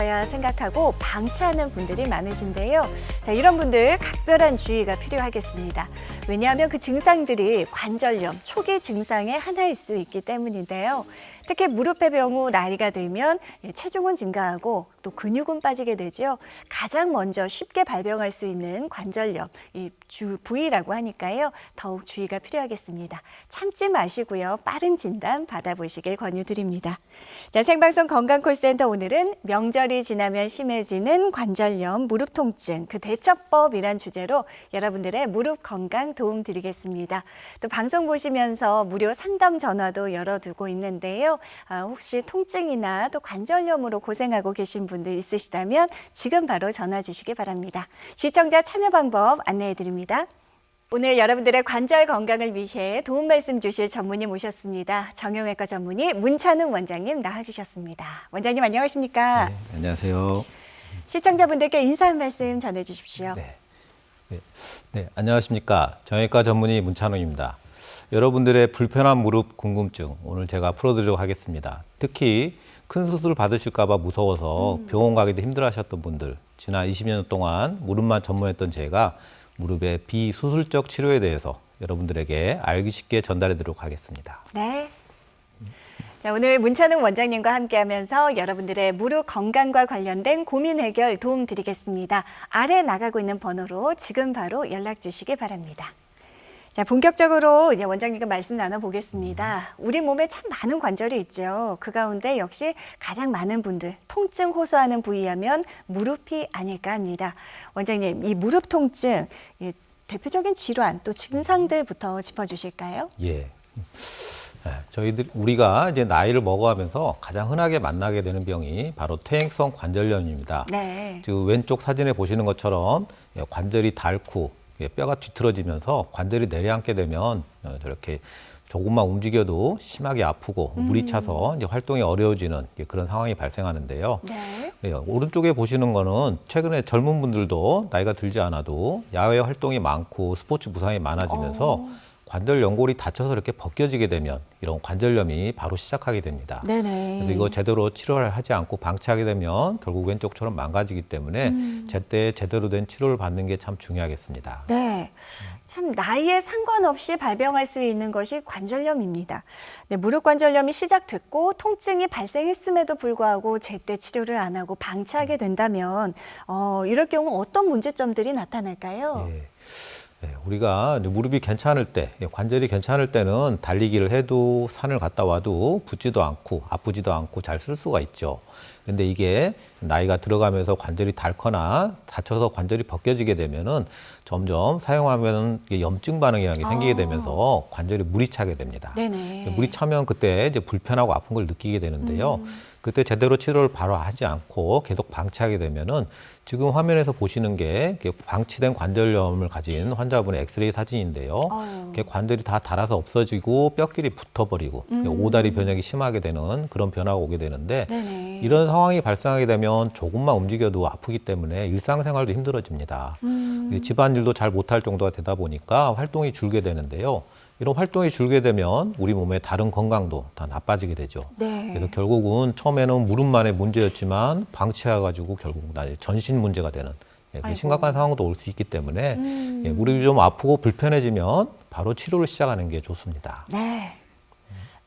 있어야 생각하고 방치하는 분들이 많으신데요. 자, 이런 분들 각별한 주의가 필요하겠습니다. 왜냐하면 그 증상들이 관절염, 초기 증상의 하나일 수 있기 때문인데요. 특히 무릎의 경우 나이가 들면 체중은 증가하고 또 근육은 빠지게 되죠. 가장 먼저 쉽게 발병할 수 있는 관절염, 이 주 부위라고 하니까요. 더욱 주의가 필요하겠습니다. 참지 마시고요. 빠른 진단 받아보시길 권유드립니다. 자, 생방송 건강콜센터 오늘은 명절이 지나면 심해지는 관절염, 무릎 통증, 그 대처법이란 주제로 여러분들의 무릎 건강 도움 드리겠습니다. 또 방송 보시면서 무료 상담 전화도 열어두고 있는데요. 혹시 통증이나 또 관절염으로 고생하고 계신 분들 있으시다면 지금 바로 전화 주시기 바랍니다. 시청자 참여 방법 안내해 드립니다. 오늘 여러분들의 관절 건강을 위해 도움 말씀 주실 전문의 모셨습니다. 정형외과 전문의 문찬웅 원장님 나와주셨습니다. 원장님 안녕하십니까? 네, 안녕하세요. 시청자분들께 인사 한 말씀 전해주십시오. 네, 안녕하십니까? 정형외과 전문의 문찬웅입니다. 여러분들의 불편한 무릎 궁금증 오늘 제가 풀어드리도록 하겠습니다. 특히 큰 수술 받으실까 봐 무서워서 병원 가기도 힘들어하셨던 분들, 지난 20년 동안 무릎만 전문했던 제가 무릎의 비수술적 치료에 대해서 여러분들에게 알기 쉽게 전달해 드리도록 하겠습니다. 네. 자, 오늘 문찬웅 원장님과 함께하면서 여러분들의 무릎 건강과 관련된 고민 해결 도움 드리겠습니다. 아래 나가고 있는 번호로 지금 바로 연락 주시기 바랍니다. 자, 본격적으로 이제 원장님과 말씀 나눠보겠습니다. 우리 몸에 참 많은 관절이 있죠. 그 가운데 역시 가장 많은 분들 통증 호소하는 부위하면 무릎이 아닐까 합니다. 원장님, 이 무릎 통증 대표적인 질환 또 증상들부터 짚어주실까요? 예. 우리가 이제 나이를 먹어가면서 가장 흔하게 만나게 되는 병이 바로 퇴행성 관절염입니다. 네. 즉 왼쪽 사진에 보시는 것처럼 관절이 닳고 뼈가 뒤틀어지면서 관절이 내려앉게 되면 저렇게 조금만 움직여도 심하게 아프고 물이 차서 이제 활동이 어려워지는 그런 상황이 발생하는데요. 네. 오른쪽에 보시는 거는 최근에 젊은 분들도 나이가 들지 않아도 야외 활동이 많고 스포츠 부상이 많아지면서 관절 연골이 다쳐서 이렇게 벗겨지게 되면 이런 관절염이 바로 시작하게 됩니다. 네네. 그래서 이거 제대로 치료를 하지 않고 방치하게 되면 결국 왼쪽처럼 망가지기 때문에 제때 제대로 된 치료를 받는 게 참 중요하겠습니다. 네. 참 나이에 상관없이 발병할 수 있는 것이 관절염입니다. 네, 무릎 관절염이 시작됐고 통증이 발생했음에도 불구하고 제때 치료를 안 하고 방치하게 된다면 이럴 경우 어떤 문제점들이 나타날까요? 예. 네, 우리가 무릎이 괜찮을 때, 관절이 괜찮을 때는 달리기를 해도 산을 갔다 와도 붓지도 않고 아프지도 않고 잘 쓸 수가 있죠. 근데 이게 나이가 들어가면서 관절이 닳거나 다쳐서 관절이 벗겨지게 되면은 점점 사용하면 염증 반응이라는 게 생기게 되면서 관절에 물이 차게 됩니다. 네네. 물이 차면 그때 이제 불편하고 아픈 걸 느끼게 되는데요. 그때 제대로 치료를 바로 하지 않고 계속 방치하게 되면은 지금 화면에서 보시는 게 방치된 관절염을 가진 환자분의 엑스레이 사진인데요. 관절이 다 닳아서 없어지고 뼈끼리 붙어버리고 오다리 변형이 심하게 되는 그런 변화가 오게 되는데 네네. 이런 상황이 발생하게 되면 조금만 움직여도 아프기 때문에 일상생활도 힘들어집니다. 집안일도 잘 못할 정도가 되다 보니까 활동이 줄게 되는데요. 이런 활동이 줄게 되면 우리 몸의 다른 건강도 다 나빠지게 되죠. 네. 그래서 결국은 처음에는 무릎만의 문제였지만 방치해가지고 결국 전신 문제가 되는 심각한 상황도 올 수 있기 때문에 무릎이 좀 아프고 불편해지면 바로 치료를 시작하는 게 좋습니다. 네.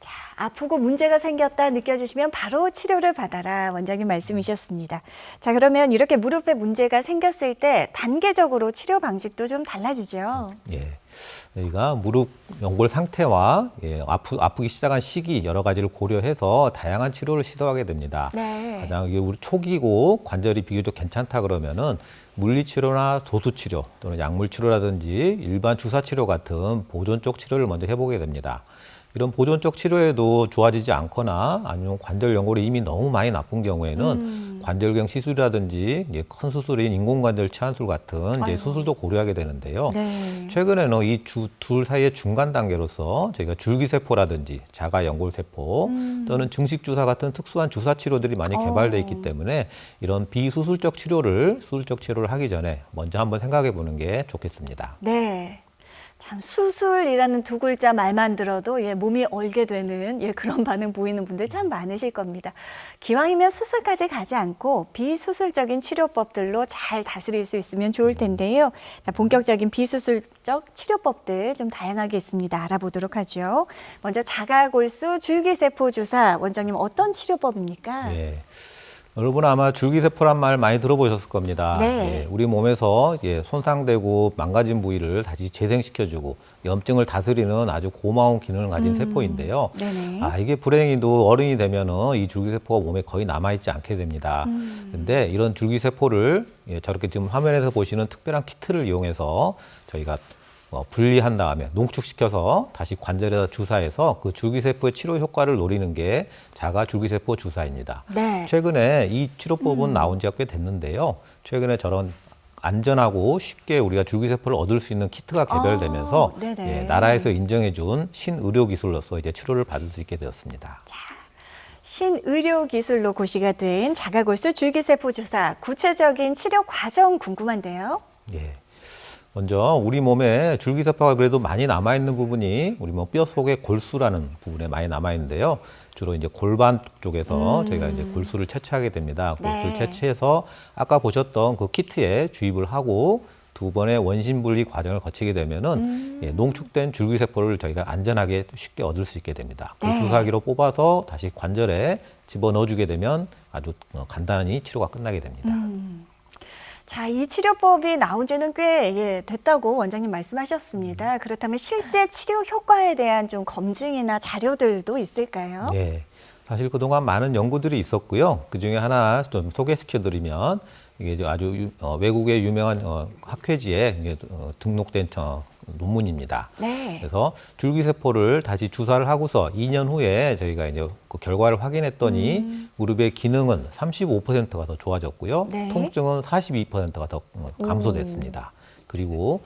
자, 아프고 문제가 생겼다 느껴지시면 바로 치료를 받아라 원장님 말씀이셨습니다. 자, 그러면 이렇게 무릎에 문제가 생겼을 때 단계적으로 치료 방식도 좀 달라지죠? 예. 저희가 무릎 연골 상태와 아프기 시작한 시기 여러 가지를 고려해서 다양한 치료를 시도하게 됩니다. 네. 가장 이게 우리 초기고 관절이 비교적 괜찮다 그러면은 물리치료나 도수치료 또는 약물치료라든지 일반 주사치료 같은 보존 쪽 치료를 먼저 해보게 됩니다. 이런 보존적 치료에도 좋아지지 않거나 아니면 관절 연골이 이미 너무 많이 나쁜 경우에는 관절경 시술이라든지 큰 수술인 인공관절 치환술 같은 이제 수술도 고려하게 되는데요. 네. 최근에는 이 둘 사이의 중간 단계로서 저희가 줄기세포라든지 자가연골세포 또는 증식주사 같은 특수한 주사 치료들이 많이 개발돼 있기 때문에 이런 비수술적 치료를 수술적 치료를 하기 전에 먼저 한번 생각해 보는 게 좋겠습니다. 네. 참 수술이라는 두 글자 말만 들어도 몸이 얼게 되는 그런 반응 보이는 분들 참 많으실 겁니다. 기왕이면 수술까지 가지 않고 비수술적인 치료법들로 잘 다스릴 수 있으면 좋을 텐데요. 자, 본격적인 비수술적 치료법들 좀 다양하게 있습니다. 알아보도록 하죠. 먼저 자가골수 줄기세포 주사, 원장님 어떤 치료법입니까? 예. 여러분 아마 줄기세포란 말 많이 들어보셨을 겁니다. 네. 우리 몸에서 손상되고 망가진 부위를 다시 재생시켜주고 염증을 다스리는 아주 고마운 기능을 가진 세포인데요. 네네. 이게 불행히도 어른이 되면은 이 줄기세포가 몸에 거의 남아있지 않게 됩니다. 근데 이런 줄기세포를 저렇게 지금 화면에서 보시는 특별한 키트를 이용해서 저희가 분리한 다음에 농축시켜서 다시 관절에다 주사해서 그 줄기세포의 치료 효과를 노리는 게 자가 줄기세포 주사입니다. 네. 최근에 이 치료법은 나온 지가 꽤 됐는데요. 최근에 저런 안전하고 쉽게 우리가 줄기세포를 얻을 수 있는 키트가 개발되면서 네네. 나라에서 인정해준 신의료 기술로서 이제 치료를 받을 수 있게 되었습니다. 신의료 기술로 고시가 된 자가골수 줄기세포 주사, 구체적인 치료 과정 궁금한데요. 예. 먼저 우리 몸에 줄기세포가 그래도 많이 남아있는 부분이 우리 뼈 속의 골수라는 부분에 많이 남아있는데요. 주로 이제 골반 쪽에서 저희가 이제 골수를 채취하게 됩니다. 골수를 네. 채취해서 아까 보셨던 그 키트에 주입을 하고 두 번의 원심 분리 과정을 거치게 되면은 농축된 줄기세포를 저희가 안전하게 쉽게 얻을 수 있게 됩니다. 그 네. 주사기로 뽑아서 다시 관절에 집어넣어주게 되면 아주 간단히 치료가 끝나게 됩니다. 자, 이 치료법이 나온 지는 꽤 됐다고 원장님 말씀하셨습니다. 그렇다면 실제 치료 효과에 대한 좀 검증이나 자료들도 있을까요? 네. 사실 그동안 많은 연구들이 있었고요. 그중에 하나 좀 소개시켜드리면 이게 아주 외국의 유명한 학회지에 이게 등록된 논문입니다. 네. 그래서 줄기세포를 다시 주사를 하고서 2년 후에 저희가 이제 그 결과를 확인했더니 무릎의 기능은 35%가 더 좋아졌고요. 네. 통증은 42%가 더 감소됐습니다. 그리고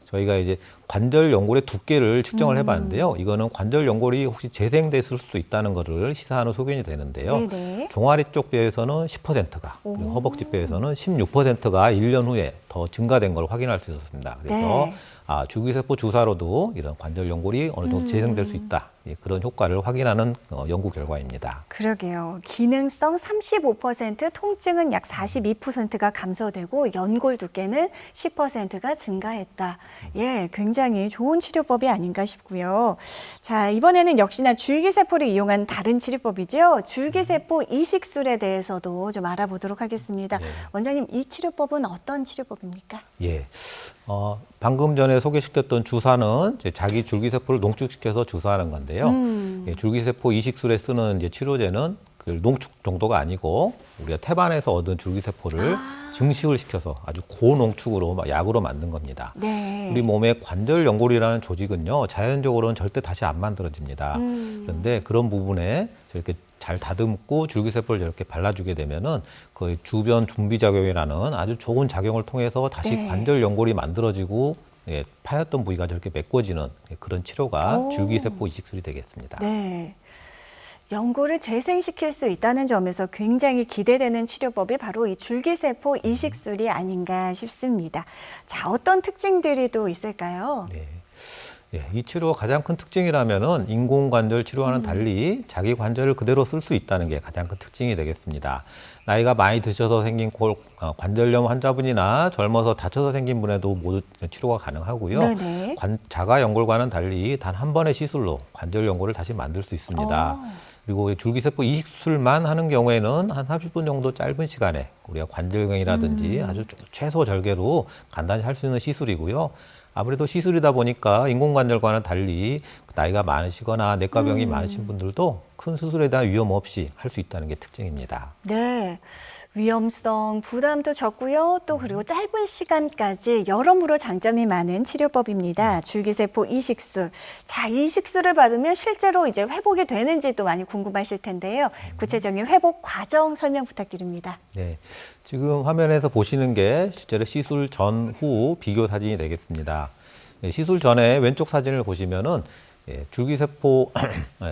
저희가 이제 관절 연골의 두께를 측정을 해봤는데요. 이거는 관절 연골이 혹시 재생됐을 수도 있다는 것을 시사하는 소견이 되는데요. 네네. 종아리 쪽 뼈에서는 10%가, 그리고 허벅지 뼈에서는 16%가 1년 후에 더 증가된 걸 확인할 수 있었습니다. 그래서 네. 줄기세포 주사로도 이런 관절 연골이 어느 정도 재생될 수 있다. 그런 효과를 확인하는 연구 결과입니다. 그러게요. 기능성 35%, 통증은 약 42%가 감소되고 연골 두께는 10%가 증가했다. 굉장히 좋은 치료법이 아닌가 싶고요. 자, 이번에는 역시나 줄기세포를 이용한 다른 치료법이죠. 줄기세포 이식술에 대해서도 좀 알아보도록 하겠습니다. 원장님, 이 치료법은 어떤 치료법입니까? 예. 방금 전에 소개시켰던 주사는 이제 자기 줄기세포를 농축시켜서 주사하는 건데요. 줄기세포 이식술에 쓰는 이제 치료제는 그 농축 정도가 아니고 우리가 태반에서 얻은 줄기세포를 증식을 시켜서 아주 고농축으로 약으로 만든 겁니다. 네. 우리 몸의 관절 연골이라는 조직은요, 자연적으로는 절대 다시 안 만들어집니다. 그런데 그런 부분에 저렇게 잘 다듬고 줄기세포를 저렇게 발라주게 되면은 그 주변 준비작용이라는 아주 좋은 작용을 통해서 다시 네. 관절 연골이 만들어지고 파였던 부위가 저렇게 메꿔지는 그런 치료가 줄기세포 이식술이 되겠습니다. 네. 연골을 재생시킬 수 있다는 점에서 굉장히 기대되는 치료법이 바로 이 줄기세포 이식술이 아닌가 싶습니다. 자, 어떤 특징들이 또 있을까요? 네. 이 치료 가장 큰 특징이라면은 인공관절 치료와는 달리 자기 관절을 그대로 쓸 수 있다는 게 가장 큰 특징이 되겠습니다. 나이가 많이 드셔서 생긴 관절염 환자분이나 젊어서 다쳐서 생긴 분에도 모두 치료가 가능하고요. 네네. 자가 연골과는 달리 단 한 번의 시술로 관절 연골을 다시 만들 수 있습니다. 그리고 줄기세포 이식술만 하는 경우에는 한 30분 정도 짧은 시간에 우리가 관절경이라든지 아주 최소 절개로 간단히 할 수 있는 시술이고요. 아무래도 시술이다 보니까 인공관절과는 달리 나이가 많으시거나 내과병이 많으신 분들도 큰 수술에 대한 위험 없이 할 수 있다는 게 특징입니다. 네. 위험성, 부담도 적고요. 또 그리고 짧은 시간까지 여러모로 장점이 많은 치료법입니다. 줄기세포 이식술. 자, 이식술을 받으면 실제로 이제 회복이 되는지 또 많이 궁금하실 텐데요. 구체적인 회복 과정 설명 부탁드립니다. 네. 지금 화면에서 보시는 게 실제로 시술 전, 후 비교 사진이 되겠습니다. 시술 전에 왼쪽 사진을 보시면은 줄기세포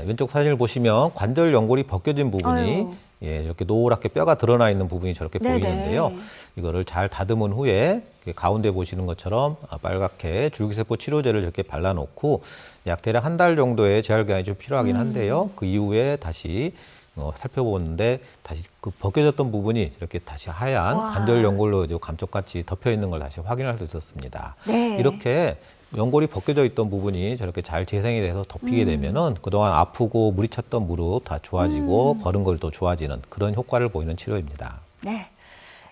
왼쪽 사진을 보시면 관절 연골이 벗겨진 부분이 예, 이렇게 노랗게 뼈가 드러나 있는 부분이 저렇게 네네. 보이는데요. 이거를 잘 다듬은 후에 가운데 보시는 것처럼 빨갛게 줄기세포 치료제를 이렇게 발라놓고 약 대략 한 달 정도의 재활 기간이 좀 필요하긴 한데요. 그 이후에 다시 살펴보는데 다시 그 벗겨졌던 부분이 이렇게 다시 하얀 와. 관절 연골로 감쪽같이 덮여 있는 걸 다시 확인할 수 있었습니다. 네. 이렇게 연골이 벗겨져 있던 부분이 저렇게 잘 재생이 돼서 덮이게 되면은 그동안 아프고 물이 찼던 무릎 다 좋아지고 걸음걸이도 좋아지는 그런 효과를 보이는 치료입니다. 네.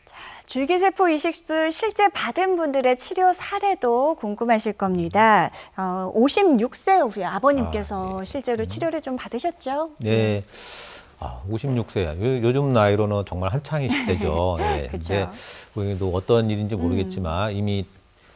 자, 줄기세포 이식술 실제 받은 분들의 치료 사례도 궁금하실 겁니다. 56세 우리 아버님께서 실제로 치료를 좀 받으셨죠? 네. 56세. 요즘 나이로는 정말 한창의 시대죠. 예. 그쵸. 근데 또 어떤 일인지 모르겠지만 이미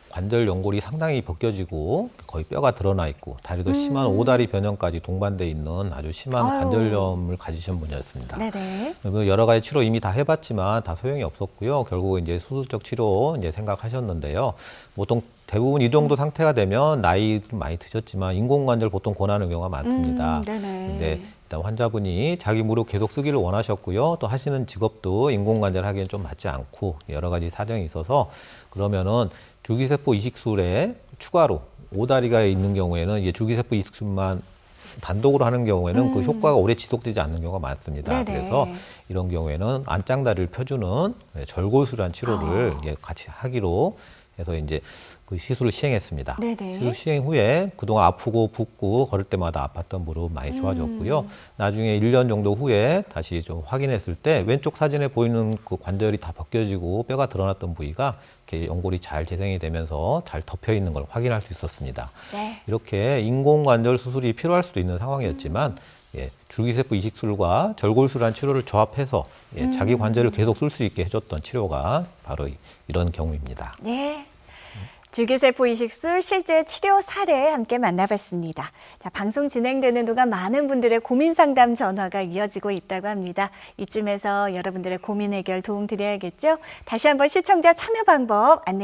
관절 연골이 상당히 벗겨지고 거의 뼈가 드러나 있고 다리도 심한 오다리 변형까지 동반돼 있는 아주 심한 아유. 관절염을 가지신 분이었습니다. 네네. 여러 가지 치료 이미 다 해봤지만 다 소용이 없었고요. 결국 이제 수술적 치료 이제 생각하셨는데요. 보통 대부분 이 정도 상태가 되면 나이 좀 많이 드셨지만 인공관절 보통 권하는 경우가 많습니다. 네네. 근데 일단 환자분이 자기 무릎 계속 쓰기를 원하셨고요. 또 하시는 직업도 인공관절 하기엔 좀 맞지 않고 여러 가지 사정이 있어서 그러면은 줄기세포 이식술에 추가로 오다리가 있는 경우에는 이제 줄기세포 이식술만 단독으로 하는 경우에는 그 효과가 오래 지속되지 않는 경우가 많습니다. 네네. 그래서 이런 경우에는 안짱다리를 펴주는 절골술이라는 치료를 이제 같이 하기로 해서 이제 그 시술을 시행했습니다. 네네. 시술 시행 후에 그동안 아프고 붓고 걸을 때마다 아팠던 무릎 많이 좋아졌고요. 나중에 1년 정도 후에 다시 좀 확인했을 때 왼쪽 사진에 보이는 그 관절이 다 벗겨지고 뼈가 드러났던 부위가 이렇게 연골이 잘 재생이 되면서 잘 덮여 있는 걸 확인할 수 있었습니다. 네. 이렇게 인공관절 수술이 필요할 수도 있는 상황이었지만 예, 줄기세포 이식술과 절골술이라는 치료를 조합해서 예, 자기 관절을 계속 쓸 수 있게 해줬던 치료가 바로 이런 경우입니다. 네. 줄기세포 이식술 실제 치료 사례 함께 만나봤습니다. 자, 방송 진행되는 동안 많은 분들의 고민 상담 전화가 이어지고 있다고 합니다. 이쯤에서 여러분들의 고민 해결 도움 드려야겠죠? 다시 한번 시청자 참여 방법 안내